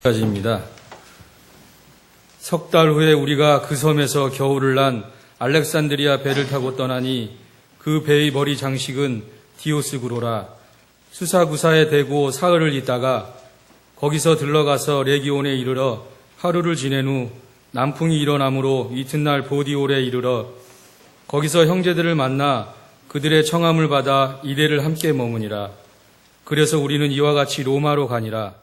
까지입니다. 석 달 후에 우리가 그 섬에서 겨울을 난 알렉산드리아 배를 타고 떠나니 그 배의 머리 장식은 디오스구로라. 수사구사에 대고 사흘을 있다가 거기서 들러가서 레기온에 이르러 하루를 지낸 후 남풍이 일어나므로 이튿날 보디올에 이르러 거기서 형제들을 만나 그들의 청함을 받아 이레를 함께 머무니라. 그래서 우리는 이와 같이 로마로 가니라.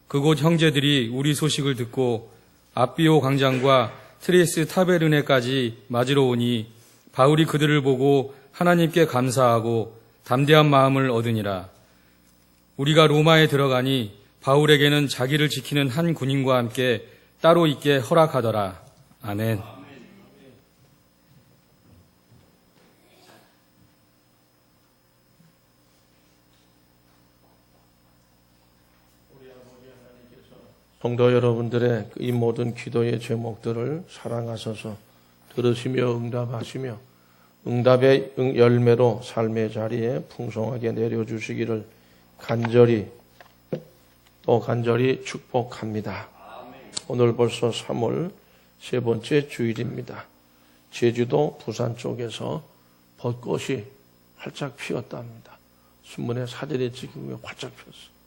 그곳 형제들이 우리 소식을 듣고 앞비오 광장과 트레스 타베르네까지 맞으러 오니 바울이 그들을 보고 하나님께 감사하고 담대한 마음을 얻으니라. 우리가 로마에 들어가니 바울에게는 자기를 지키는 한 군인과 함께 따로 있게 허락하더라. 아멘. 성도 여러분들의 이 모든 기도의 제목들을 사랑하셔서 들으시며 응답하시며 응답의 열매로 삶의 자리에 풍성하게 내려주시기를 간절히 축복합니다. 오늘 벌써 3월 세 번째 주일입니다. 제주도 부산 쪽에서 벚꽃이 활짝 피었답니다. 신문에 사진이 찍히며 활짝 피었어요.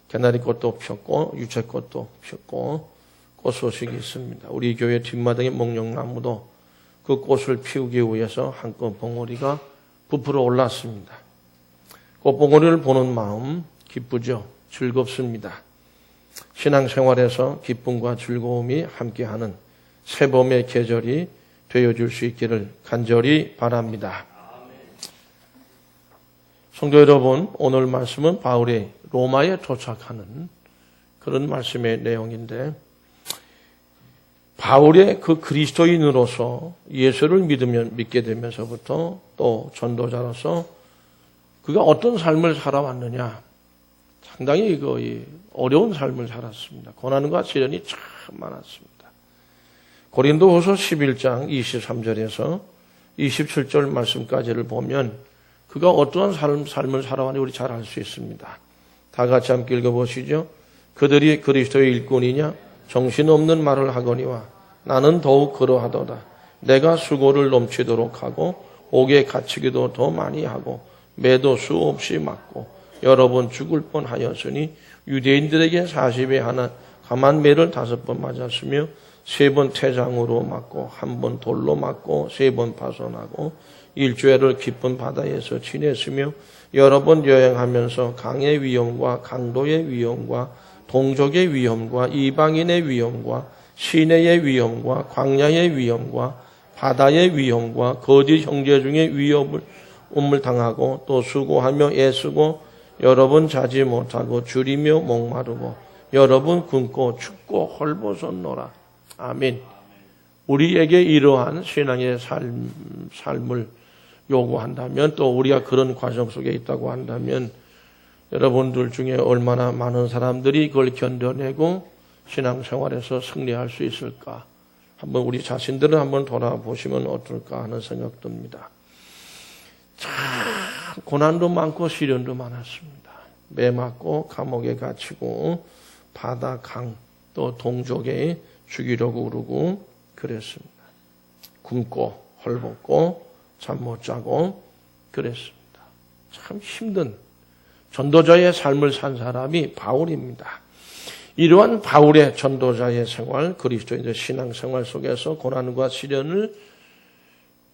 개나리꽃도 폈고 유채꽃도 폈고 꽃 소식이 있습니다. 우리 교회 뒷마당의 목련나무도 그 꽃을 피우기 위해서 한껏 봉오리가 부풀어 올랐습니다. 꽃봉오리를 보는 마음 기쁘죠. 즐겁습니다. 신앙생활에서 기쁨과 즐거움이 함께하는 새봄의 계절이 되어줄 수 있기를 간절히 바랍니다. 성도 여러분, 오늘 말씀은 바울이 로마에 도착하는 그런 말씀의 내용인데, 바울의 그 그리스도인으로서 예수를 믿게 되면서부터 또 전도자로서 그가 어떤 삶을 살아왔느냐, 상당히 어려운 삶을 살았습니다. 고난과 시련이 참 많았습니다. 고린도후서 11장 23절에서 27절 말씀까지를 보면 그가 어떠한 삶을 살아왔는지 우리 잘 알 수 있습니다. 다 같이 함께 읽어보시죠. 그들이 그리스도의 일꾼이냐 정신없는 말을 하거니와 나는 더욱 그러하도다. 내가 수고를 넘치도록 하고 옥에 갇히기도 더 많이 하고 매도 수없이 맞고 여러 번 죽을 뻔하였으니 유대인들에게 40에 하나 가만 매를 5번 맞았으며 3번 태장으로 맞고 1번 돌로 맞고 3번 파손하고 일주일을 깊은 바다에서 지냈으며 여러 번 여행하면서 강의 위험과 강도의 위험과 동족의 위험과 이방인의 위험과 시내의 위험과 광야의 위험과 바다의 위험과 거짓 형제 중에 위험을 당하고 또 수고하며 애쓰고 여러 번 자지 못하고 줄이며 목마르고 여러 번 굶고 춥고 헐벗었노라. 아멘. 우리에게 이러한 신앙의 삶을 요구한다면 또 우리가 그런 과정 속에 있다고 한다면 여러분들 중에 얼마나 많은 사람들이 그걸 견뎌내고 신앙생활에서 승리할 수 있을까? 한번 우리 자신들을 한번 돌아보시면 어떨까 하는 생각 듭니다. 참 고난도 많고 시련도 많았습니다. 매 맞고 감옥에 갇히고 바다 강 또 동족에 죽이려고 그러고 그랬습니다. 굶고 헐벗고 잠 못 자고 그랬습니다. 참 힘든 전도자의 삶을 산 사람이 바울입니다. 이러한 바울의 전도자의 생활, 그리스도인의 신앙생활 속에서 고난과 시련을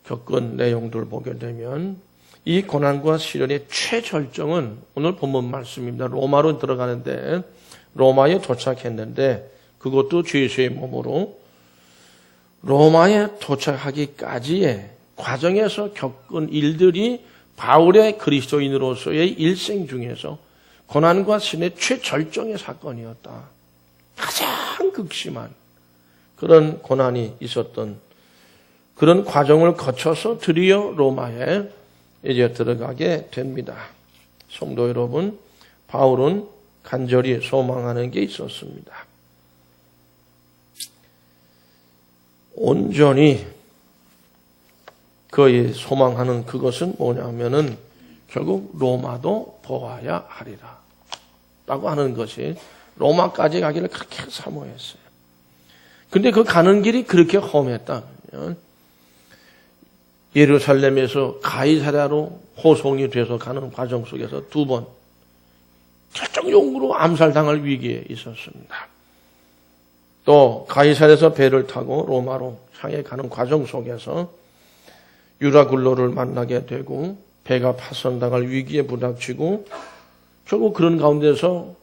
겪은 내용들을 보게 되면 이 고난과 시련의 최절정은 오늘 본문 말씀입니다. 로마로 들어가는데 로마에 도착했는데 그것도 죄수의 몸으로 로마에 도착하기까지의 과정에서 겪은 일들이 바울의 그리스도인으로서의 일생 중에서 고난과 신의 최절정의 사건이었다. 가장 극심한 그런 고난이 있었던 그런 과정을 거쳐서 드디어 로마에 이제 들어가게 됩니다. 성도 여러분, 바울은 간절히 소망하는 게 있었습니다. 온전히 그의 소망하는 그것은 뭐냐면은 결국 로마도 보아야 하리라 라고 하는 것이 로마까지 가기를 그렇게 사모했어요. 근데 그 가는 길이 그렇게 험했다면 예루살렘에서 가이사랴로 호송이 돼서 가는 과정 속에서 2번 결정적으로 암살당할 위기에 있었습니다. 또 가이사랴에서 배를 타고 로마로 향해 가는 과정 속에서 유라굴로를 만나게 되고 배가 파손당할 위기에 부닥치고 결국 그런 가운데서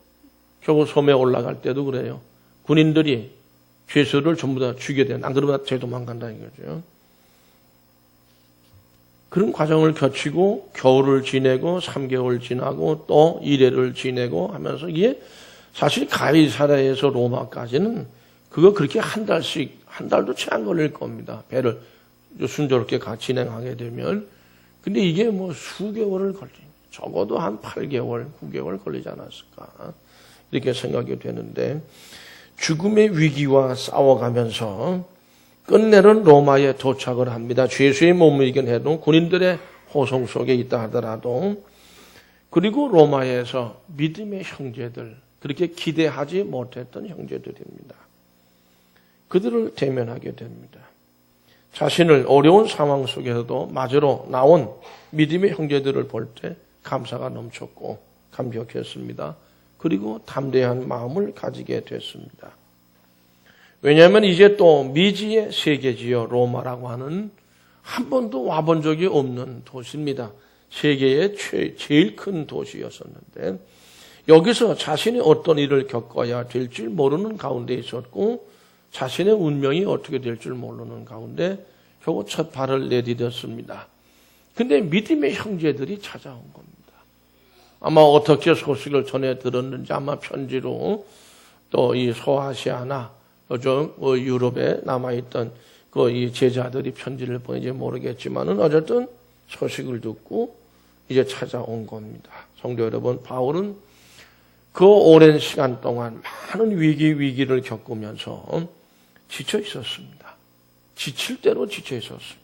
결국 섬에 올라갈 때도 그래요. 군인들이 죄수를 전부 다 죽여야 돼요. 안 그러면 쟤 도망간다 이거죠. 그런 과정을 거치고 겨울을 지내고 3개월 지나고 또 1회를 지내고 하면서 이게 사실 가이사랴에서 로마까지는 그거 그렇게 한 달도 채 안 걸릴 겁니다. 배를 순조롭게 진행하게 되면. 근데 이게 뭐 수개월을 적어도 한 8개월, 9개월 걸리지 않았을까. 이렇게 생각이 되는데 죽음의 위기와 싸워가면서 끝내는 로마에 도착을 합니다. 죄수의 몸이긴 해도 군인들의 호송 속에 있다 하더라도 그리고 로마에서 믿음의 형제들 그렇게 기대하지 못했던 형제들입니다. 그들을 대면하게 됩니다. 자신을 어려운 상황 속에서도 마저로 나온 믿음의 형제들을 볼 때 감사가 넘쳤고 감격했습니다. 그리고 담대한 마음을 가지게 됐습니다. 왜냐하면 이제 또 미지의 세계지요 로마라고 하는 한 번도 와본 적이 없는 도시입니다. 세계의 제일 큰 도시였었는데 여기서 자신이 어떤 일을 겪어야 될 줄 모르는 가운데 있었고 자신의 운명이 어떻게 될 줄 모르는 가운데 결국 첫 발을 내디뎠습니다. 근데 믿음의 형제들이 찾아온 겁니다. 아마 어떻게 소식을 전해 들었는지 아마 편지로 또 이 소아시아나 유럽에 남아있던 그 이 제자들이 편지를 보내지 모르겠지만은 어쨌든 소식을 듣고 이제 찾아온 겁니다. 성도 여러분, 바울은 그 오랜 시간 동안 많은 위기를 겪으면서 지쳐 있었습니다. 지칠 대로 지쳐 있었습니다.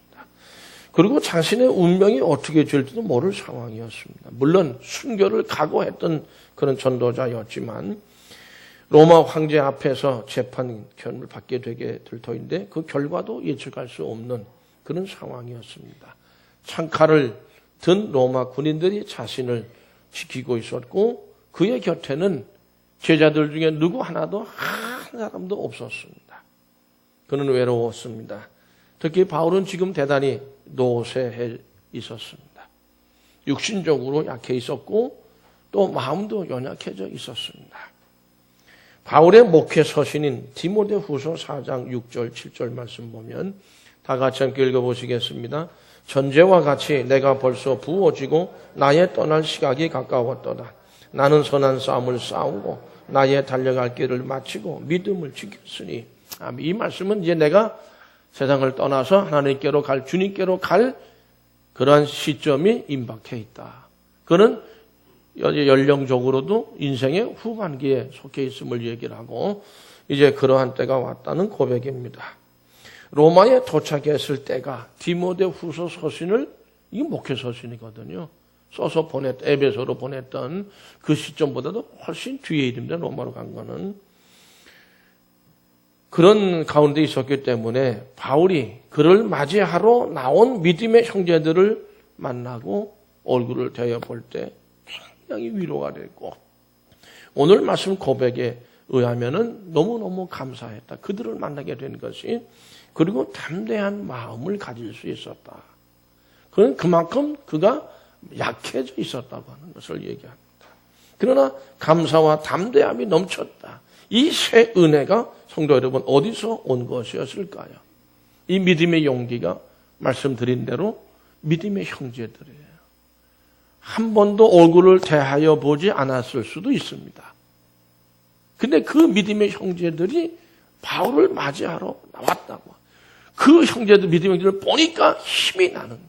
그리고 자신의 운명이 어떻게 될지도 모를 상황이었습니다. 물론 순교를 각오했던 그런 전도자였지만 로마 황제 앞에서 재판견을 받게 되게 될 터인데 그 결과도 예측할 수 없는 그런 상황이었습니다. 창칼을 든 로마 군인들이 자신을 지키고 있었고 그의 곁에는 제자들 중에 누구 하나도 한 사람도 없었습니다. 그는 외로웠습니다. 특히 바울은 지금 대단히 노쇠해 있었습니다. 육신적으로 약해 있었고 또 마음도 연약해져 있었습니다. 바울의 목회 서신인 디모데후서 4장 6절 7절 말씀 보면 다 같이 함께 읽어보시겠습니다. 전제와 같이 내가 벌써 부어지고 나의 떠날 시각이 가까웠도다. 나는 선한 싸움을 싸우고 나의 달려갈 길을 마치고 믿음을 지켰으니. 이 말씀은 이제 내가 세상을 떠나서 하나님께로 갈, 주님께로 갈 그러한 시점이 임박해 있다. 그는 연령적으로도 인생의 후반기에 속해 있음을 얘기를 하고 이제 그러한 때가 왔다는 고백입니다. 로마에 도착했을 때가 디모데후서 서신을 이게 목회 서신이거든요. 써서 에베소로 보냈던 그 시점보다도 훨씬 뒤에 있는데 로마로 간 거는 그런 가운데 있었기 때문에 바울이 그를 맞이하러 나온 믿음의 형제들을 만나고 얼굴을 대해볼 때 굉장히 위로가 됐고 오늘 말씀 고백에 의하면은 너무너무 감사했다. 그들을 만나게 된 것이 그리고 담대한 마음을 가질 수 있었다. 그는 그만큼 그가 약해져 있었다고 하는 것을 얘기합니다. 그러나 감사와 담대함이 넘쳤다. 이 새 은혜가 성도 여러분 어디서 온 것이었을까요? 이 믿음의 용기가 말씀드린 대로 믿음의 형제들이에요. 한 번도 얼굴을 대하여 보지 않았을 수도 있습니다. 근데 그 믿음의 형제들이 바울을 맞이하러 나왔다고. 그 형제들, 믿음의 형제들을 보니까 힘이 나는 거예요.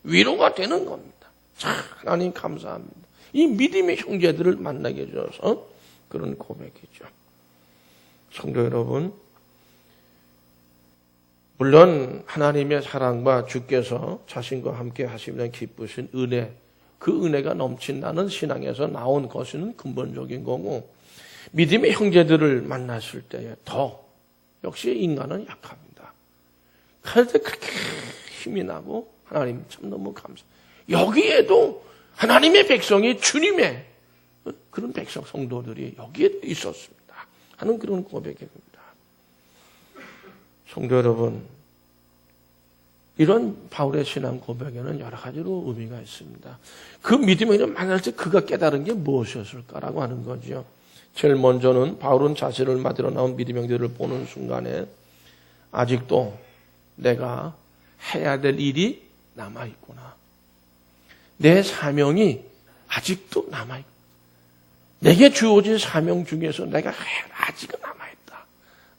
위로가 되는 겁니다. 참 하나님 감사합니다. 이 믿음의 형제들을 만나게 해줘서 그런 고백이죠. 성도 여러분, 물론 하나님의 사랑과 주께서 자신과 함께 하시면 기쁘신 은혜, 그 은혜가 넘친다는 신앙에서 나온 것은 근본적인 거고 믿음의 형제들을 만났을 때에 더 역시 인간은 약합니다. 그런데 그렇게 힘이 나고 하나님 참 너무 감사. 여기에도 하나님의 백성이 주님의 그런 백성 성도들이 여기에도 있었습니다 하는 그런 고백입니다. 성도 여러분, 이런 바울의 신앙 고백에는 여러 가지로 의미가 있습니다. 그 믿음의 이름 만날 때 그가 깨달은 게 무엇이었을까라고 하는 거죠. 제일 먼저는 바울은 자신을 맞으러 나온 믿음의 형제들을 보는 순간에 아직도 내가 해야 될 일이 남아있구나. 내 사명이 아직도 남아있구나. 내게 주어진 사명 중에서 내가 아직은 남아있다.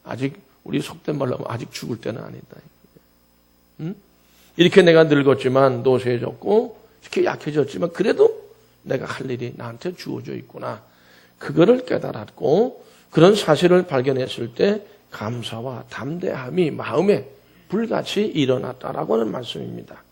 아직 우리 속된 말로 하면 아직 죽을 때는 아니다. 응? 이렇게 내가 늙었지만 노쇠해졌고 이렇게 약해졌지만 그래도 내가 할 일이 나한테 주어져 있구나. 그거를 깨달았고 그런 사실을 발견했을 때 감사와 담대함이 마음에 불같이 일어났다라고 하는 말씀입니다.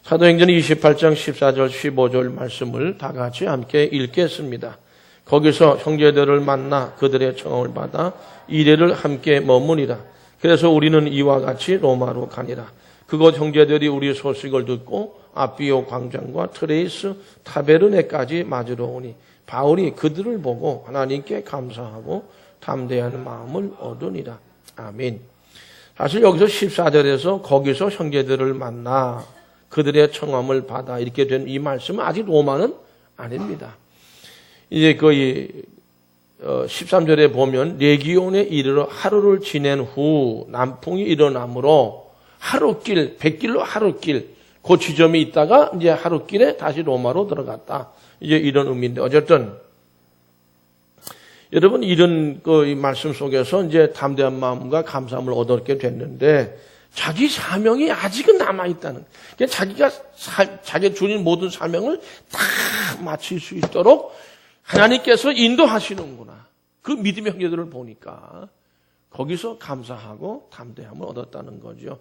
사도행전 28장 14절 15절 말씀을 다 같이 함께 읽겠습니다. 거기서 형제들을 만나 그들의 청함을 받아 이래를 함께 머무니라. 그래서 우리는 이와 같이 로마로 가니라. 그곳 형제들이 우리 소식을 듣고 아비오 광장과 트레이스 타베르네까지 맞으러 오니 바울이 그들을 보고 하나님께 감사하고 담대한 마음을 얻으니라. 아멘. 사실 여기서 14절에서 거기서 형제들을 만나 그들의 청함을 받아 이렇게 된 이 말씀은 아직 로마는 아닙니다. 이제 거의 13절에 보면 레기온에 이르러 하루를 지낸 후 남풍이 일어나므로 하루길, 100길로 하루길 그 지점이 있다가 이제 하루길에 다시 로마로 들어갔다. 이제 이런 의미인데 어쨌든 여러분 이런 이 말씀 속에서 이제 담대한 마음과 감사함을 얻게 됐는데 자기 사명이 아직은 남아있다는. 그러니까 자기가 자기 주님 모든 사명을 다 마칠 수 있도록 하나님께서 인도하시는구나. 그 믿음의 형제들을 보니까 거기서 감사하고 담대함을 얻었다는 거죠.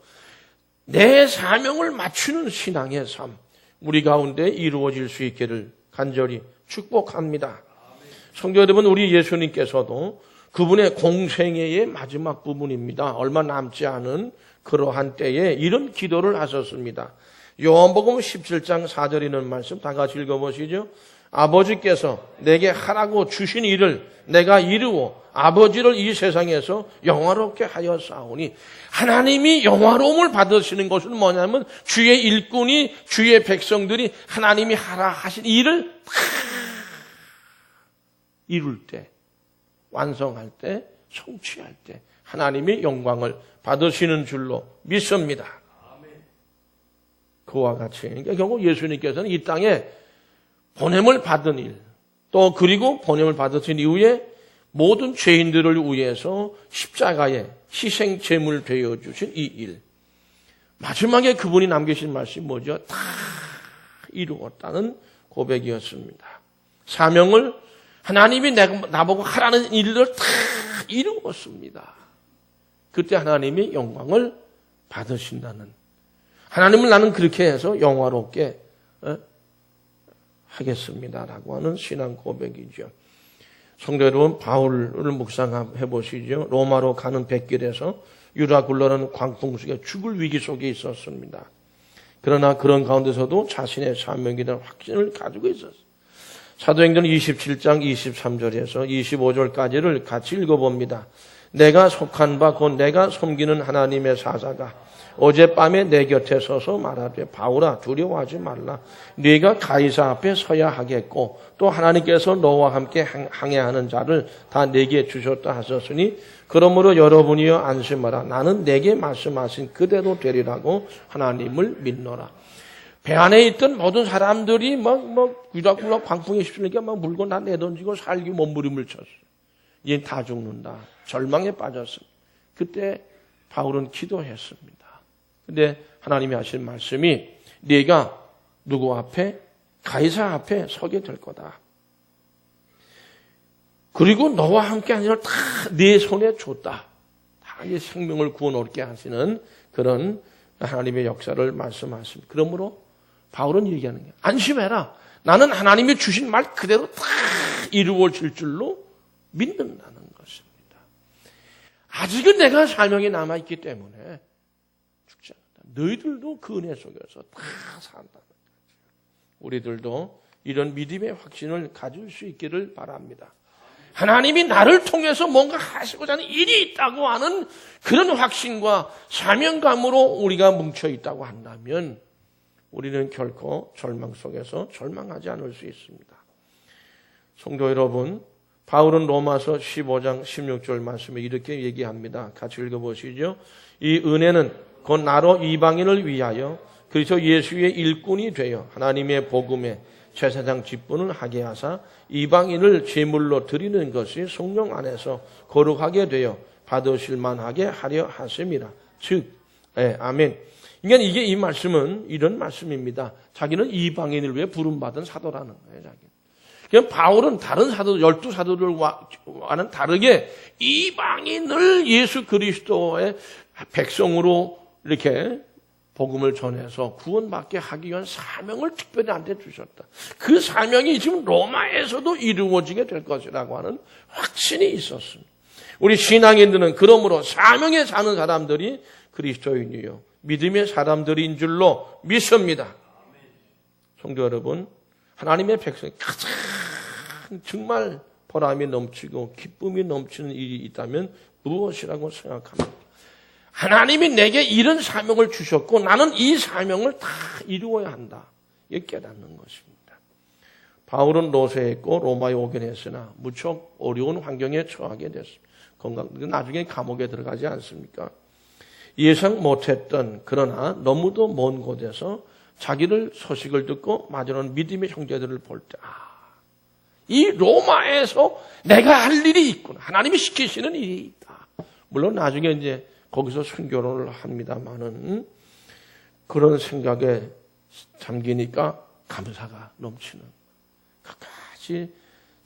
내 사명을 맞추는 신앙의 삶, 우리 가운데 이루어질 수 있기를 간절히 축복합니다. 성도 여러분, 우리 예수님께서도 그분의 공생애의 마지막 부분입니다. 얼마 남지 않은 그러한 때에 이런 기도를 하셨습니다. 요한복음 17장 4절에 있는 말씀 다 같이 읽어보시죠. 아버지께서 내게 하라고 주신 일을 내가 이루어 아버지를 이 세상에서 영화롭게 하였사오니, 하나님이 영화로움을 받으시는 것은 뭐냐면 주의 일꾼이, 주의 백성들이 하나님이 하라 하신 일을 다 이룰 때, 완성할 때, 성취할 때 하나님이 영광을 받으시는 줄로 믿습니다. 그와 같이 그러니까 결국 예수님께서는 이 땅에 보냄을 받은 일, 또 그리고 보냄을 받으신 이후에 모든 죄인들을 위해서 십자가에 희생 제물 되어 주신 이 일, 마지막에 그분이 남기신 말씀이 뭐죠? 다 이루었다는 고백이었습니다. 사명을 하나님이 나보고 하라는 일을 다 이루었습니다. 그때 하나님이 영광을 받으신다는, 하나님을 나는 그렇게 해서 영화롭게 하겠습니다라고 하는 신앙 고백이죠. 성도 여러분, 바울을 묵상해 보시죠. 로마로 가는 백길에서 유라 굴러라는 광풍 속에 죽을 위기 속에 있었습니다. 그러나 그런 가운데서도 자신의 사명에 대한 확신을 가지고 있었어요. 사도행전 27장 23절에서 25절까지를 같이 읽어봅니다. 내가 속한 바 곧 내가 섬기는 하나님의 사자가 어젯밤에 내 곁에 서서 말하되, 바울아 두려워하지 말라. 네가 가이사 앞에 서야 하겠고 또 하나님께서 너와 함께 항해하는 자를 다 네게 주셨다 하셨으니 그러므로 여러분이여 안심하라. 나는 내게 말씀하신 그대로 되리라고 하나님을 믿노라. 배 안에 있던 모든 사람들이 유락굴락 광풍이 휩쓸리니까 막 물건 다 내던지고 살기 몸부림을 쳤어. 이제 다 죽는다. 절망에 빠졌습니다. 그때 바울은 기도했습니다. 근데 하나님이 하신 말씀이 네가 누구 앞에? 가이사 앞에 서게 될 거다. 그리고 너와 함께 한 일을 다 네 손에 줬다. 다 네 생명을 구원 얻게 하시는 그런 하나님의 역사를 말씀하십니다. 그러므로 바울은 얘기하는 거예요. 안심해라. 나는 하나님이 주신 말 그대로 다 이루어질 줄로 믿는다는 것입니다. 아직은 내가 사명이 남아있기 때문에 죽지 않는다. 너희들도 그 은혜 속에서 다 산다는 거죠. 우리들도 이런 믿음의 확신을 가질 수 있기를 바랍니다. 하나님이 나를 통해서 뭔가 하시고자 하는 일이 있다고 하는 그런 확신과 사명감으로 우리가 뭉쳐 있다고 한다면 우리는 결코 절망 속에서 절망하지 않을 수 있습니다. 성도 여러분, 바울은 로마서 15장 16절 말씀에 이렇게 얘기합니다. 같이 읽어보시죠. 이 은혜는 곧 나로 이방인을 위하여 그리스도 예수의 일꾼이 되어 하나님의 복음에 제사장 직분을 하게 하사 이방인을 제물로 드리는 것이 성령 안에서 거룩하게 되어 받으실 만하게 하려 하심이라. 즉, 아멘. 그러니까 이게 이 말씀은 이런 말씀입니다. 자기는 이방인을 위해 부름받은 사도라는 거예요. 자기. 그냥 바울은 다른 사도, 12사도들과는 다르게 이방인을 예수 그리스도의 백성으로 이렇게 복음을 전해서 구원받게 하기 위한 사명을 특별히 나한테 주셨다. 그 사명이 지금 로마에서도 이루어지게 될 것이라고 하는 확신이 있었습니다. 우리 신앙인들은 그러므로 사명에 사는 사람들이 그리스도인이요 믿음의 사람들인 줄로 믿습니다. 성도 여러분, 하나님의 백성이 가장 정말 보람이 넘치고 기쁨이 넘치는 일이 있다면 무엇이라고 생각합니까? 하나님이 내게 이런 사명을 주셨고 나는 이 사명을 다 이루어야 한다. 이렇게 깨닫는 것입니다. 바울은 로세에 있고 로마에 오긴 했으나 무척 어려운 환경에 처하게 됐습니다. 나중에 감옥에 들어가지 않습니까? 예상 못했던 그러나 너무도 먼 곳에서 자기를 소식을 듣고 마주하는 믿음의 형제들을 볼 때 이 로마에서 내가 할 일이 있구나. 하나님이 시키시는 일이 있다. 물론 나중에 이제 거기서 순교를 합니다만은 그런 생각에 잠기니까 감사가 넘치는 끝까지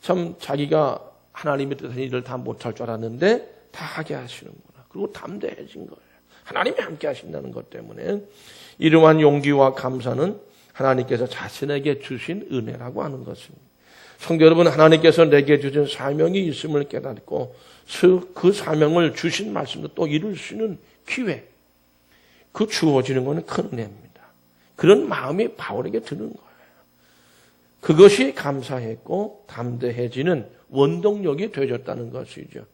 참 자기가 하나님의 뜻한 일을 다 못할 줄 알았는데 다 하게 하시는구나. 그리고 담대해진 거예요. 하나님이 함께 하신다는 것 때문에 이러한 용기와 감사는 하나님께서 자신에게 주신 은혜라고 하는 것입니다. 성도 여러분, 하나님께서 내게 주신 사명이 있음을 깨닫고 그 사명을 주신 말씀도 또 이룰 수 있는 기회, 그 주어지는 것은 큰 은혜입니다. 그런 마음이 바울에게 드는 거예요. 그것이 감사했고 담대해지는 원동력이 되어졌다는 것이죠.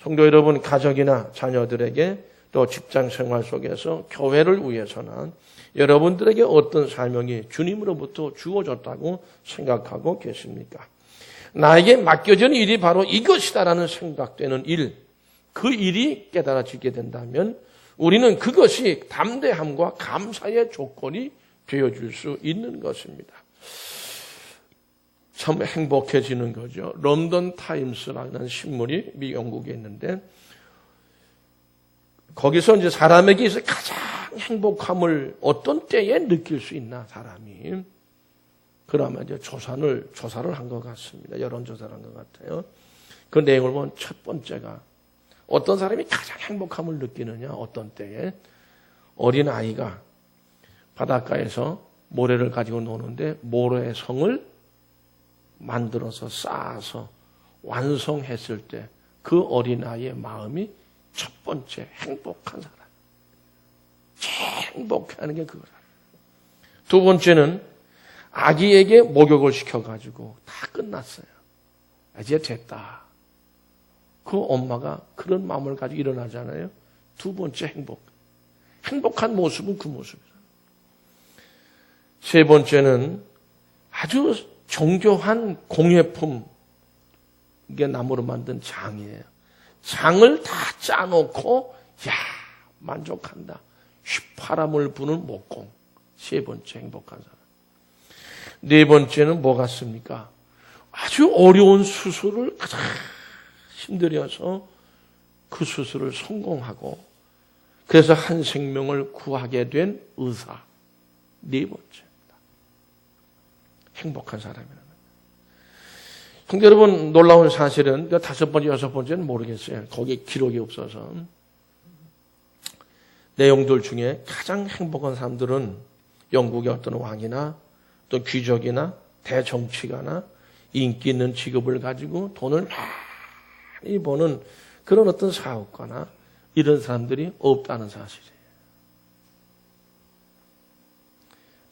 성도 여러분, 가족이나 자녀들에게 또 직장 생활 속에서 교회를 위해서는 여러분들에게 어떤 사명이 주님으로부터 주어졌다고 생각하고 계십니까? 나에게 맡겨진 일이 바로 이것이다라는 생각되는 일, 그 일이 깨달아지게 된다면 우리는 그것이 담대함과 감사의 조건이 되어줄 수 있는 것입니다. 참 행복해지는 거죠. 런던 타임스라는 신문이 미 영국에 있는데 거기서 이제 사람에게 있어 가장 행복함을 어떤 때에 느낄 수 있나 사람이 그러면 이제 조사를 한 것 같습니다. 여론조사를 한 것 같아요. 그 내용을 보면 첫 번째가 어떤 사람이 가장 행복함을 느끼느냐 어떤 때에 어린 아이가 바닷가에서 모래를 가지고 노는데 모래의 성을 만들어서 쌓아서 완성했을 때 그 어린 아이의 마음이 첫 번째 행복한 사람. 제일 행복해하는 게 그거라. 두 번째는 아기에게 목욕을 시켜가지고 다 끝났어요. 이제 됐다. 그 엄마가 그런 마음을 가지고 일어나잖아요. 두 번째 행복한 모습은 그 모습이에요. 세 번째는 아주 정교한 공예품, 이게 나무로 만든 장이에요. 장을 다 짜놓고 만족한다. 휘파람을 부는 목공. 세 번째 행복한 사람. 네 번째는 뭐 같습니까? 아주 어려운 수술을 가장 힘들어서 그 수술을 성공하고 그래서 한 생명을 구하게 된 의사. 네 번째입니다. 행복한 사람이라는 거예요. 근데 여러분 놀라운 사실은 다섯 번째, 여섯 번째는 모르겠어요. 거기에 기록이 없어서. 내용들 중에 가장 행복한 사람들은 영국의 어떤 왕이나 또 귀족이나 대정치가나 인기 있는 직업을 가지고 돈을 많이 보는 그런 어떤 사업가나 이런 사람들이 없다는 사실이에요.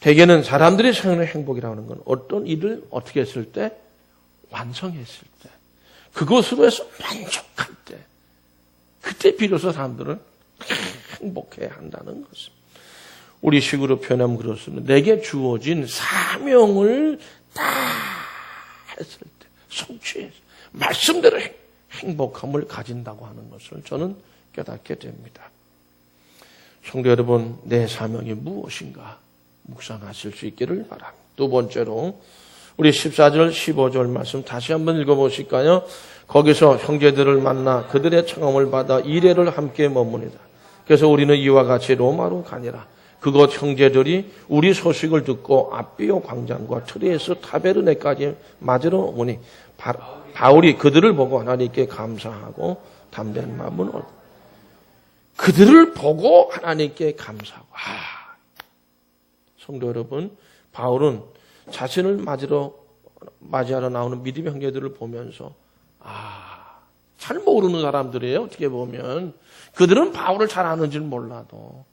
대개는 사람들이 생각하는 행복이라고 하는 건 어떤 일을 어떻게 했을 때, 완성했을 때, 그것으로 해서 만족할 때, 그때 비로소 사람들은 행복해야 한다는 것입니다. 우리 식으로 표현하면 그렇습니다. 내게 주어진 사명을 다 했을 때, 성취해서 말씀대로 행복함을 가진다고 하는 것을 저는 깨닫게 됩니다. 성도 여러분, 내 사명이 무엇인가 묵상하실 수 있기를 바랍니다. 두 번째로 우리 14절 15절 말씀 다시 한번 읽어보실까요? 거기서 형제들을 만나 그들의 청함을 받아 이레를 함께 머무니다. 그래서 우리는 이와 같이 로마로 가니라. 그곳 형제들이 우리 소식을 듣고 앞비오 광장과 트레에서 타베르네까지 맞으러 오니 바울이 그들을 보고 하나님께 감사하고 담대한 마음은 그들을 보고 하나님께 감사하고. 성도 여러분, 바울은 자신을 맞이하러 나오는 믿음의 형제들을 보면서 잘 모르는 사람들이에요. 어떻게 보면 그들은 바울을 잘 아는지는 몰라도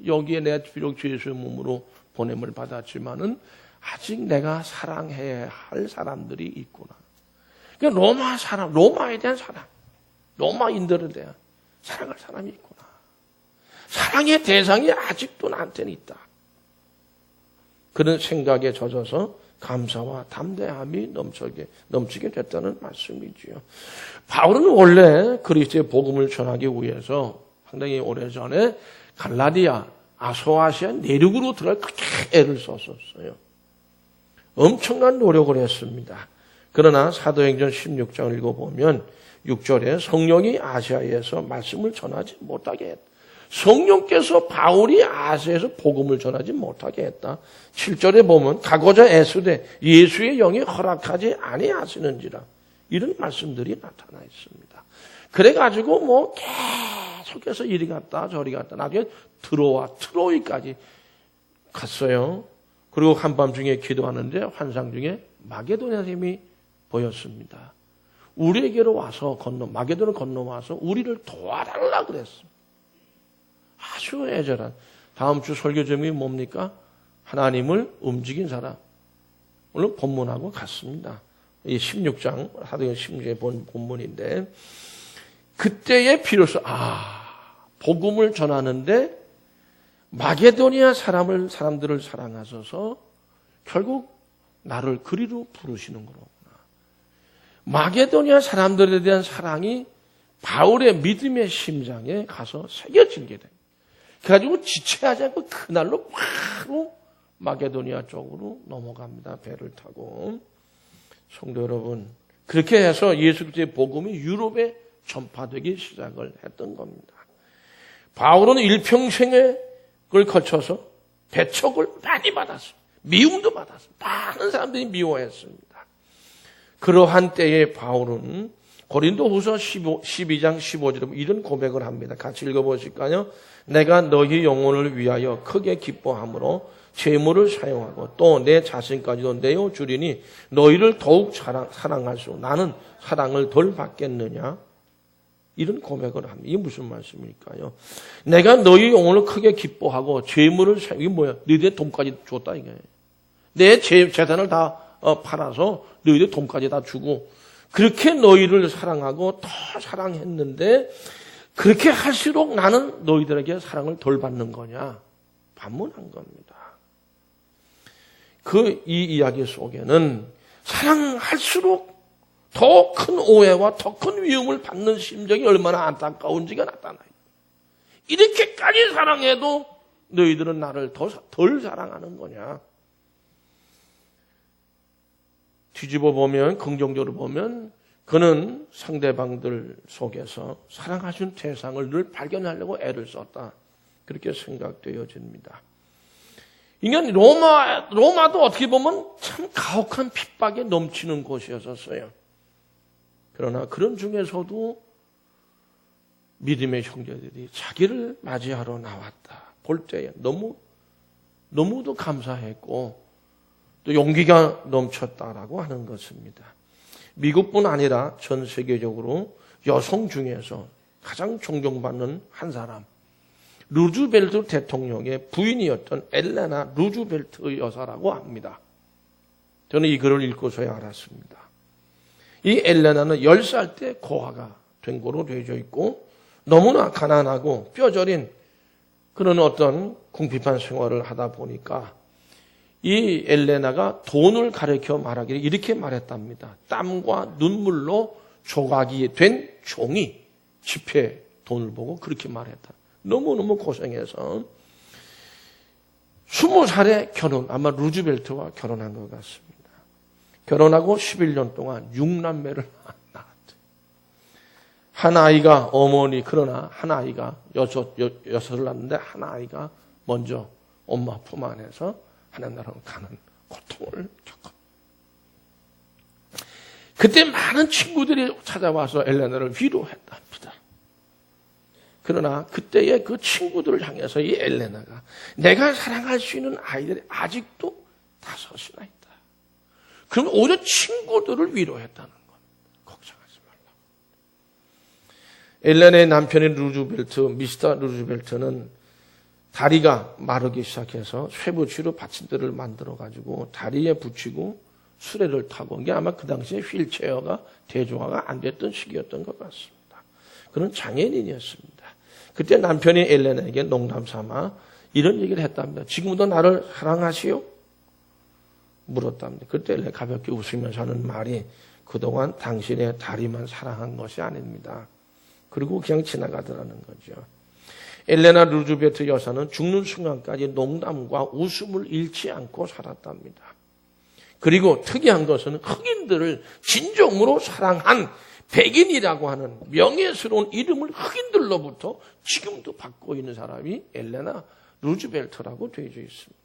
여기에 내가 비록 주 예수의 몸으로 보냄을 받았지만은 아직 내가 사랑해야 할 사람들이 있구나. 그러니까 로마에 대한 사랑, 로마인들에 대한 사랑할 사람이 있구나. 사랑의 대상이 아직도 나한테는 있다. 그런 생각에 젖어서 감사와 담대함이 넘치게 됐다는 말씀이지요. 바울은 원래 그리스도의 복음을 전하기 위해서 상당히 오래전에 갈라디아, 아소아시아 내륙으로 들어갈 그렇게 애를 썼었어요. 엄청난 노력을 했습니다. 그러나 사도행전 16장을 읽어보면 6절에 성령이 아시아에서 말씀을 전하지 못하게 했다. 성령께서 바울이 아시아에서 복음을 전하지 못하게 했다. 7절에 보면 가고자 애쓰되 예수의 영이 허락하지 아니하시는지라 이런 말씀들이 나타나 있습니다. 그래가지고 계속해서 이리 갔다 저리 갔다 나중에 트로이까지 갔어요. 그리고 한밤중에 기도하는데 환상 중에 마게도냐 샘이 보였습니다. 우리에게로 와서 마게도를 건너와서 우리를 도와달라 그랬습니다. 아주 애절한. 다음 주 설교 제목이 뭡니까? 하나님을 움직인 사람. 오늘 본문하고 같습니다. 이 16장 사도행전 16장에 본 본문인데 그때에 비로소 복음을 전하는데 마게도니아 사람들을 사랑하셔서 결국 나를 그리로 부르시는 거로구나. 마게도니아 사람들에 대한 사랑이 바울의 믿음의 심장에 가서 새겨진 게 돼. 그래가지고 지체하지 않고 그날로 바로 마게도니아 쪽으로 넘어갑니다. 배를 타고. 성도 여러분, 그렇게 해서 예수 그리스도의 복음이 유럽에 전파되기 시작을 했던 겁니다. 바울은 일평생을 거쳐서 배척을 많이 받았습니다. 미움도 받았습니다. 많은 사람들이 미워했습니다. 그러한 때에 바울은 고린도후서 12장 15절에 이런 고백을 합니다. 같이 읽어보실까요? 내가 너희 영혼을 위하여 크게 기뻐함으로 재물을 사용하고 또 내 자신까지도 내어 주리니 너희를 더욱 사랑할수록 나는 사랑을 덜 받겠느냐? 이런 고백을 합니다. 이게 무슨 말씀일까요? 내가 너희 영혼을 크게 기뻐하고 재물을 사용, 이게 뭐야? 너희들 돈까지 줬다 이게. 내 재산을 다 팔아서 너희들 돈까지 다 주고 그렇게 너희를 사랑하고 더 사랑했는데 그렇게 할수록 나는 너희들에게 사랑을 덜 받는 거냐? 반문한 겁니다. 이 이야기 속에는 사랑할수록 더 큰 오해와 더 큰 위험을 받는 심정이 얼마나 안타까운지가 나타나요. 이렇게까지 사랑해도 너희들은 나를 덜 사랑하는 거냐? 뒤집어 보면, 긍정적으로 보면 그는 상대방들 속에서 사랑하신 대상을 늘 발견하려고 애를 썼다. 그렇게 생각되어집니다. 인간 로마도 어떻게 보면 참 가혹한 핍박에 넘치는 곳이었어요. 그러나 그런 중에서도 믿음의 형제들이 자기를 맞이하러 나왔다. 볼 때에 너무도 감사했고 또 용기가 넘쳤다라고 하는 것입니다. 미국뿐 아니라 전 세계적으로 여성 중에서 가장 존경받는 한 사람, 루즈벨트 대통령의 부인이었던 엘레나 루즈벨트 여사라고 합니다. 저는 이 글을 읽고서야 알았습니다. 이 엘레나는 10살 때 고아가 된 거로 되어져 있고 너무나 가난하고 뼈저린 그런 어떤 궁핍한 생활을 하다 보니까 이 엘레나가 돈을 가리켜 말하기를 이렇게 말했답니다. 땀과 눈물로 조각이 된 종이 지폐 돈을 보고 그렇게 말했다. 너무너무 고생해서 20살에 결혼, 아마 루즈벨트와 결혼한 것 같습니다. 결혼하고 11년 동안 6남매를 낳았대요. 한 아이가 어머니, 그러나 한 아이가 여섯을 낳았는데 한 아이가 먼저 엄마 품 안에서 하늘나라로 가는 고통을 겪었다. 그때 많은 친구들이 찾아와서 엘레나를 위로했답니다. 그러나 그때의 그 친구들을 향해서 이 엘레나가 내가 사랑할 수 있는 아이들이 아직도 5이나 있다. 그럼 오히려 친구들을 위로했다는 것. 걱정하지 말라고. 엘레나의 남편인 루즈벨트, 미스터 루즈벨트는 다리가 마르기 시작해서 쇠붙이로 받침대를 만들어가지고 다리에 붙이고 수레를 타고 이게 아마 그 당시에 휠체어가 대중화가 안 됐던 시기였던 것 같습니다. 그런 장애인이었습니다. 그때 남편이 엘레나에게 농담 삼아 이런 얘기를 했답니다. 지금도 나를 사랑하시오? 물었답니다. 그때 엘레나 가볍게 웃으면서 하는 말이 그동안 당신의 다리만 사랑한 것이 아닙니다. 그리고 그냥 지나가더라는 거죠. 엘레나 루즈벨트 여사는 죽는 순간까지 농담과 웃음을 잃지 않고 살았답니다. 그리고 특이한 것은 흑인들을 진정으로 사랑한 백인이라고 하는 명예스러운 이름을 흑인들로부터 지금도 받고 있는 사람이 엘레나 루즈벨트라고 되어져 있습니다.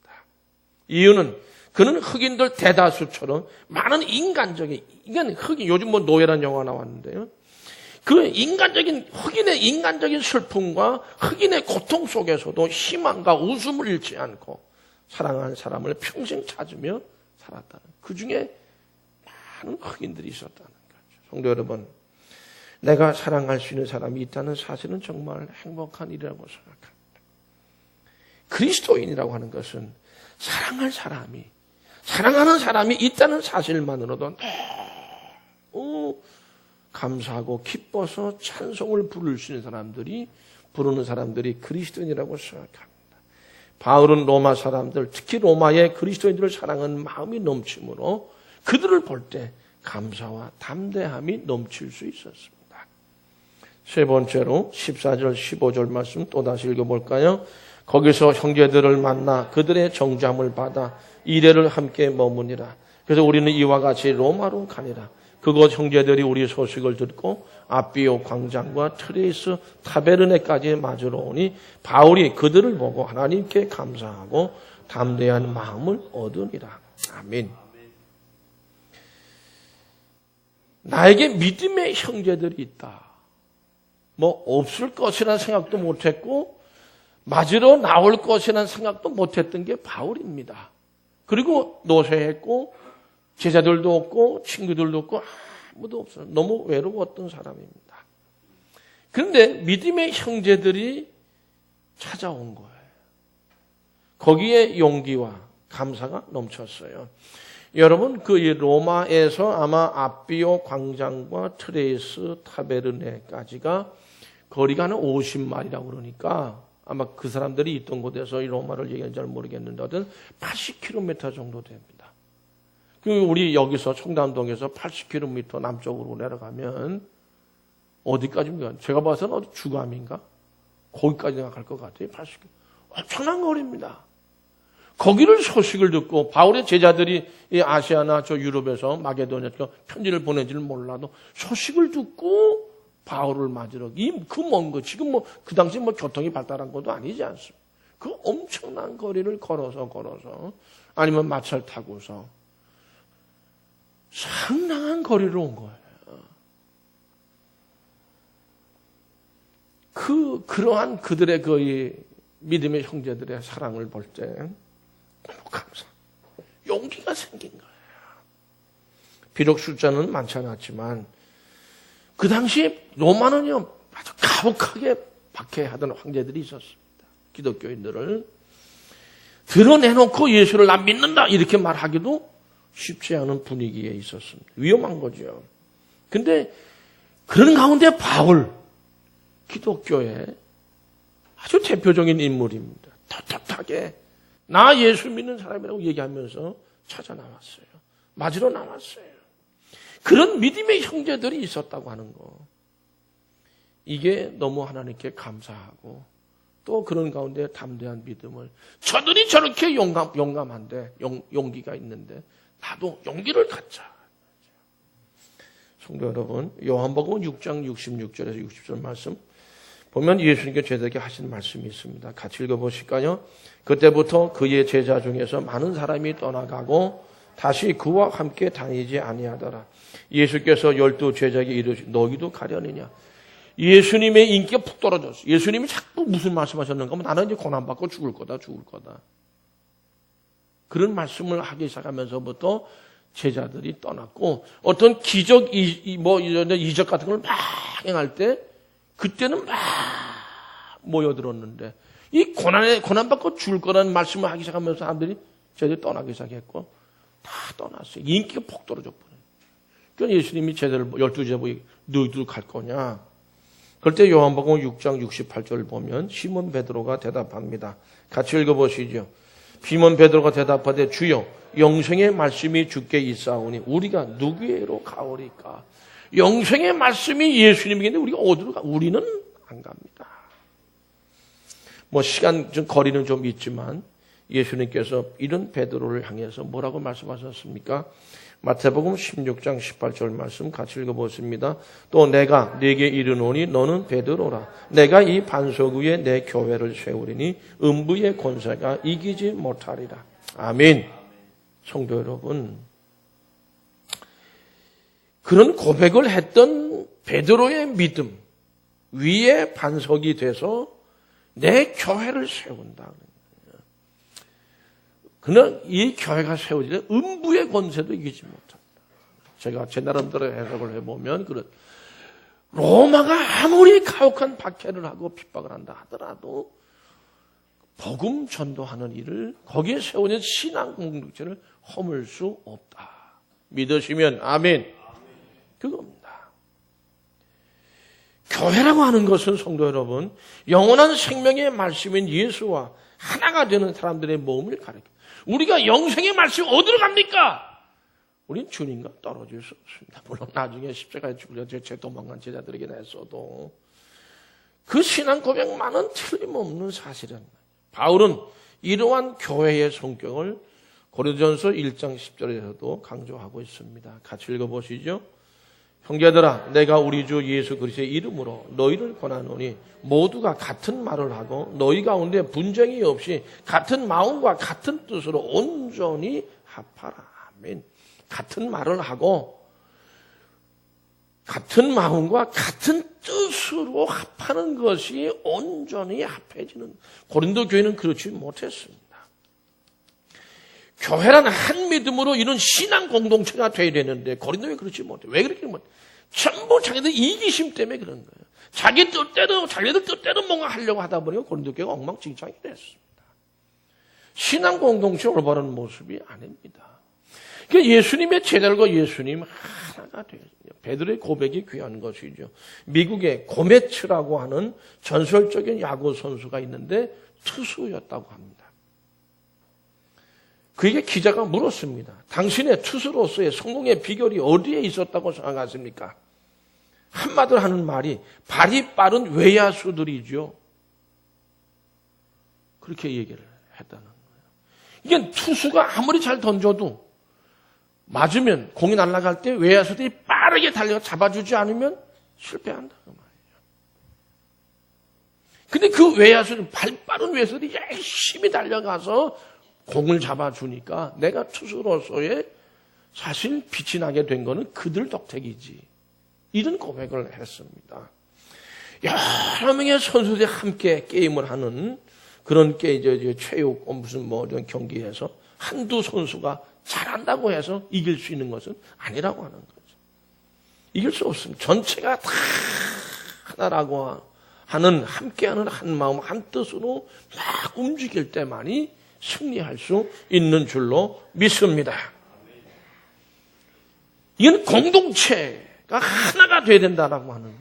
이유는 그는 흑인들 대다수처럼 많은 인간적인, 이건 흑인, 요즘 뭐 노예란 영화 나왔는데요. 그 흑인의 인간적인 슬픔과 흑인의 고통 속에서도 희망과 웃음을 잃지 않고 사랑하는 사람을 평생 찾으며 살았다는, 그 중에 많은 흑인들이 있었다는 거죠. 성도 여러분, 내가 사랑할 수 있는 사람이 있다는 사실은 정말 행복한 일이라고 생각합니다. 그리스도인이라고 하는 것은 사랑하는 사람이 있다는 사실만으로도 너무 감사하고 기뻐서 찬송을 부를 수 있는 부르는 사람들이 그리스도인이라고 생각합니다. 바울은 로마 사람들, 특히 로마의 그리스도인들을 사랑하는 마음이 넘치므로 그들을 볼 때 감사와 담대함이 넘칠 수 있었습니다. 세 번째로 14절, 15절 말씀 또다시 읽어볼까요? 거기서 형제들을 만나 그들의 정잠을 받아 이레를 함께 머무니라. 그래서 우리는 이와 같이 로마로 가니라. 그곳 형제들이 우리 소식을 듣고 아비오 광장과 트레이스 타베르네까지 맞으러 오니 바울이 그들을 보고 하나님께 감사하고 담대한 마음을 얻으니라. 아멘. 나에게 믿음의 형제들이 있다. 뭐 없을 것이라는 생각도 못했고 맞으러 나올 것이라는 생각도 못했던 게 바울입니다. 그리고 노쇠했고 제자들도 없고 친구들도 없고 아무도 없어요. 너무 외로웠던 사람입니다. 그런데 믿음의 형제들이 찾아온 거예요. 거기에 용기와 감사가 넘쳤어요. 여러분, 그 로마에서 아마 아비오 광장과 트레이스 타베르네까지가 거리가 한 50마일이라고 그러니까 아마 그 사람들이 있던 곳에서 이 로마를 얘기하는지 잘 모르겠는데 하여튼 80km 정도 됩니다. 우리 여기서 청담동에서 80km 남쪽으로 내려가면 어디까지입니까? 제가 봐서는 어디 주감인가? 거기까지 갈 것 같아요. 80km. 엄청난 거리입니다. 거기를 소식을 듣고 바울의 제자들이 이 아시아나 저 유럽에서 마게도니아에서 편지를 보내지를 몰라도 소식을 듣고 바울을 맞으러 그 먼 거 지금 뭐 그 당시 뭐 교통이 발달한 것도 아니지 않습니까? 그 엄청난 거리를 걸어서 아니면 마차를 타고서 상당한 거리로 온 거예요. 그러한 그들의 그 믿음의 형제들의 사랑을 볼 때 너무 감사, 용기가 생긴 거예요. 비록 숫자는 많지 않았지만 그 당시 로마는요 아주 가혹하게 박해하던 황제들이 있었습니다. 기독교인들을 드러내놓고 예수를 나 믿는다 이렇게 말하기도 쉽지 않은 분위기에 있었습니다. 위험한 거죠. 근데 그런 가운데 바울, 기독교의 아주 대표적인 인물입니다. 떳떳하게 나 예수 믿는 사람이라고 얘기하면서 찾아 나왔어요. 맞으러 나왔어요. 그런 믿음의 형제들이 있었다고 하는 거. 이게 너무 하나님께 감사하고 또 그런 가운데 담대한 믿음을 저들이 저렇게 용감한데 용기가 있는데 나도 용기를 갖자. 성도 여러분, 요한복음 6장 66절에서 60절 말씀 보면 예수님께 제자에게 하신 말씀이 있습니다. 같이 읽어보실까요? 그때부터 그의 제자 중에서 많은 사람이 떠나가고 다시 그와 함께 다니지 아니하더라. 예수께서 12 제자에게 이르시되 너희도 가려느냐? 예수님의 인기가 푹 떨어졌어. 예수님이 자꾸 무슨 말씀하셨는가 하면 나는 이제 고난받고 죽을 거다. 그런 말씀을 하기 시작하면서부터 제자들이 떠났고 어떤 기적, 이적 같은 걸 막 행할 때 그때는 막 모여들었는데 이 고난받고 죽을 거라는 말씀을 하기 시작하면서 사람들이 제자들이 떠나기 시작했고 다 떠났어요. 인기가 폭 떨어져 버려요. 그러니까 예수님이 제자들 12제자 보고 너희들 갈 거냐? 그럴 때 요한복음 6장 68절 보면 시몬 베드로가 대답합니다. 같이 읽어보시죠. 시몬 베드로가 대답하되 주여 영생의 말씀이 주께 있사오니 우리가 누구에게로 가오리까? 영생의 말씀이 예수님에게인데 우리가 어디로 가? 우리는 안 갑니다. 시간 좀 거리는 좀 있지만 예수님께서 이런 베드로를 향해서 뭐라고 말씀하셨습니까? 마태복음 16장 18절 말씀 같이 읽어보십니다. 또 내가 네게 이르노니 너는 베드로라. 내가 이 반석 위에 내 교회를 세우리니 음부의 권세가 이기지 못하리라. 아멘. 성도 여러분, 그런 고백을 했던 베드로의 믿음 위에 반석이 돼서 내 교회를 세운다. 그러나 이 교회가 세워지면 음부의 권세도 이기지 못합니다. 제가 제 나름대로 해석을 해보면 로마가 아무리 가혹한 박해를 하고 핍박을 한다 하더라도 복음 전도하는 일을 거기에 세워진 신앙 공동체를 허물 수 없다. 믿으시면 아멘. 그겁니다. 교회라고 하는 것은 성도 여러분 영원한 생명의 말씀인 예수와 하나가 되는 사람들의 모험을 가리킵니다. 우리가 영생의 말씀이 어디로 갑니까? 우린 주님과 떨어질 수 없습니다. 물론 나중에 십자가에 죽으려 제 도망간 제자들에게 냈어도 그 신앙 고백만은 틀림없는 사실은 바울은 이러한 교회의 성격을 고린도전서 1장 10절에서도 강조하고 있습니다. 같이 읽어보시죠. 형제들아 내가 우리 주 예수 그리스도의 이름으로 너희를 권하노니 모두가 같은 말을 하고 너희 가운데 분쟁이 없이 같은 마음과 같은 뜻으로 온전히 합하라. 아멘. 같은 말을 하고 같은 마음과 같은 뜻으로 합하는 것이 온전히 합해지는 고린도 교회는 그렇지 못했습니다. 교회라는 한 믿음으로 이런 신앙 공동체가 되어야 되는데 고린도에 그렇지 못해. 왜 그렇게 못해? 전부 자기들 이기심 때문에 그런 거예요. 자기들 뜻대로 뭔가 하려고 하다 보니까 고린도 교회가 엉망진창이 됐습니다. 신앙 공동체 올바른 모습이 아닙니다. 그러니까 예수님의 제자들과 예수님 하나가 돼요. 베드로의 고백이 귀한 것이죠. 미국에 고메츠라고 하는 전설적인 야구 선수가 있는데 투수였다고 합니다. 그에게 기자가 물었습니다. 당신의 투수로서의 성공의 비결이 어디에 있었다고 생각하십니까? 한마디로 하는 말이 발이 빠른 외야수들이죠. 그렇게 얘기를 했다는 거예요. 이게 투수가 아무리 잘 던져도 맞으면 공이 날아갈 때 외야수들이 빠르게 달려가 잡아주지 않으면 실패한다 그 말이에요. 근데 그 외야수는 발 빠른 외야수들이 열심히 달려가서 공을 잡아주니까 내가 투수로서의 사실 빛이 나게 된 거는 그들 덕택이지. 이런 고백을 했습니다. 여러 명의 선수들이 함께 게임을 하는 그런 체육 이런 경기에서 한두 선수가 잘한다고 해서 이길 수 있는 것은 아니라고 하는 거죠. 이길 수 없습니다. 전체가 다 하나라고 하는, 함께하는 한 마음, 한 뜻으로 막 움직일 때만이 승리할 수 있는 줄로 믿습니다. 이건 공동체가 하나가 돼야 된다라고 하는,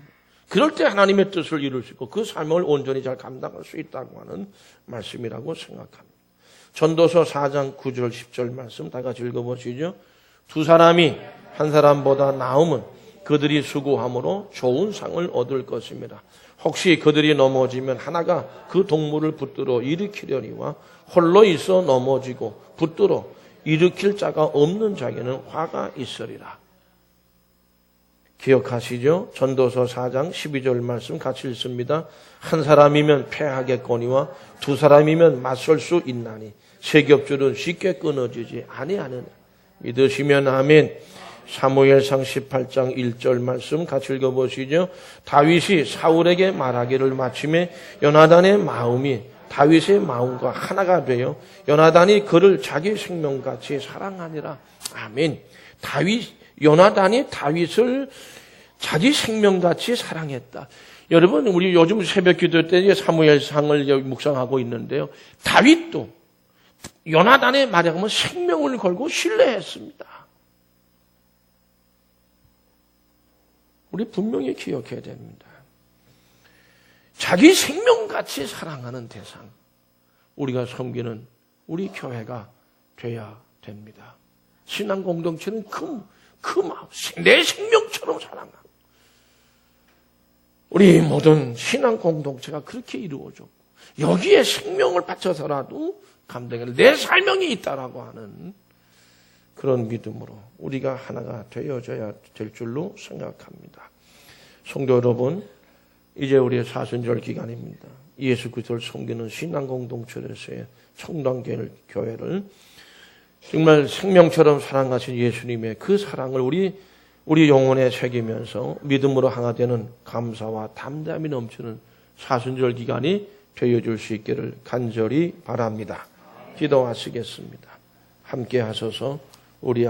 그럴 때 하나님의 뜻을 이룰 수 있고 그 삶을 온전히 잘 감당할 수 있다고 하는 말씀이라고 생각합니다. 전도서 4장 9절 10절 말씀 다 같이 읽어보시죠. 두 사람이 한 사람보다 나으면 그들이 수고함으로 좋은 상을 얻을 것입니다. 혹시 그들이 넘어지면 하나가 그 동물을 붙들어 일으키려니와 홀로 있어 넘어지고 붙들어 일으킬 자가 없는 자에게는 화가 있으리라. 기억하시죠? 전도서 4장 12절 말씀 같이 읽습니다. 한 사람이면 패하겠거니와 두 사람이면 맞설 수 있나니 세 겹줄은 쉽게 끊어지지 아니하느냐. 믿으시면 아멘. 사무엘상 18장 1절 말씀 같이 읽어보시죠. 다윗이 사울에게 말하기를 마침에 요나단의 마음이 다윗의 마음과 하나가 되어 요나단이 그를 자기 생명같이 사랑하니라. 아멘. 요나단이 다윗을 자기 생명같이 사랑했다. 여러분, 우리 요즘 새벽 기도 때 사무엘상을 묵상하고 있는데요. 다윗도 요나단의 말에 가면 생명을 걸고 신뢰했습니다. 우리 분명히 기억해야 됩니다. 자기 생명같이 사랑하는 대상, 우리가 섬기는 우리 교회가 돼야 됩니다. 신앙 공동체는 그 마음, 내 생명처럼 사랑하는, 우리 모든 신앙 공동체가 그렇게 이루어졌고 여기에 생명을 바쳐서라도 감당할 내 사명이 있다라고 하는 그런 믿음으로 우리가 하나가 되어져야 될 줄로 생각합니다. 성도 여러분, 이제 우리의 사순절 기간입니다. 예수 그리스도를 섬기는 신앙 공동체로서의 청단교회를 정말 생명처럼 사랑하신 예수님의 그 사랑을 우리 영혼에 새기면서 믿음으로 하나 되는 감사와 담담이 넘치는 사순절 기간이 되어줄 수 있기를 간절히 바랍니다. 기도하시겠습니다. 함께 하셔서 우리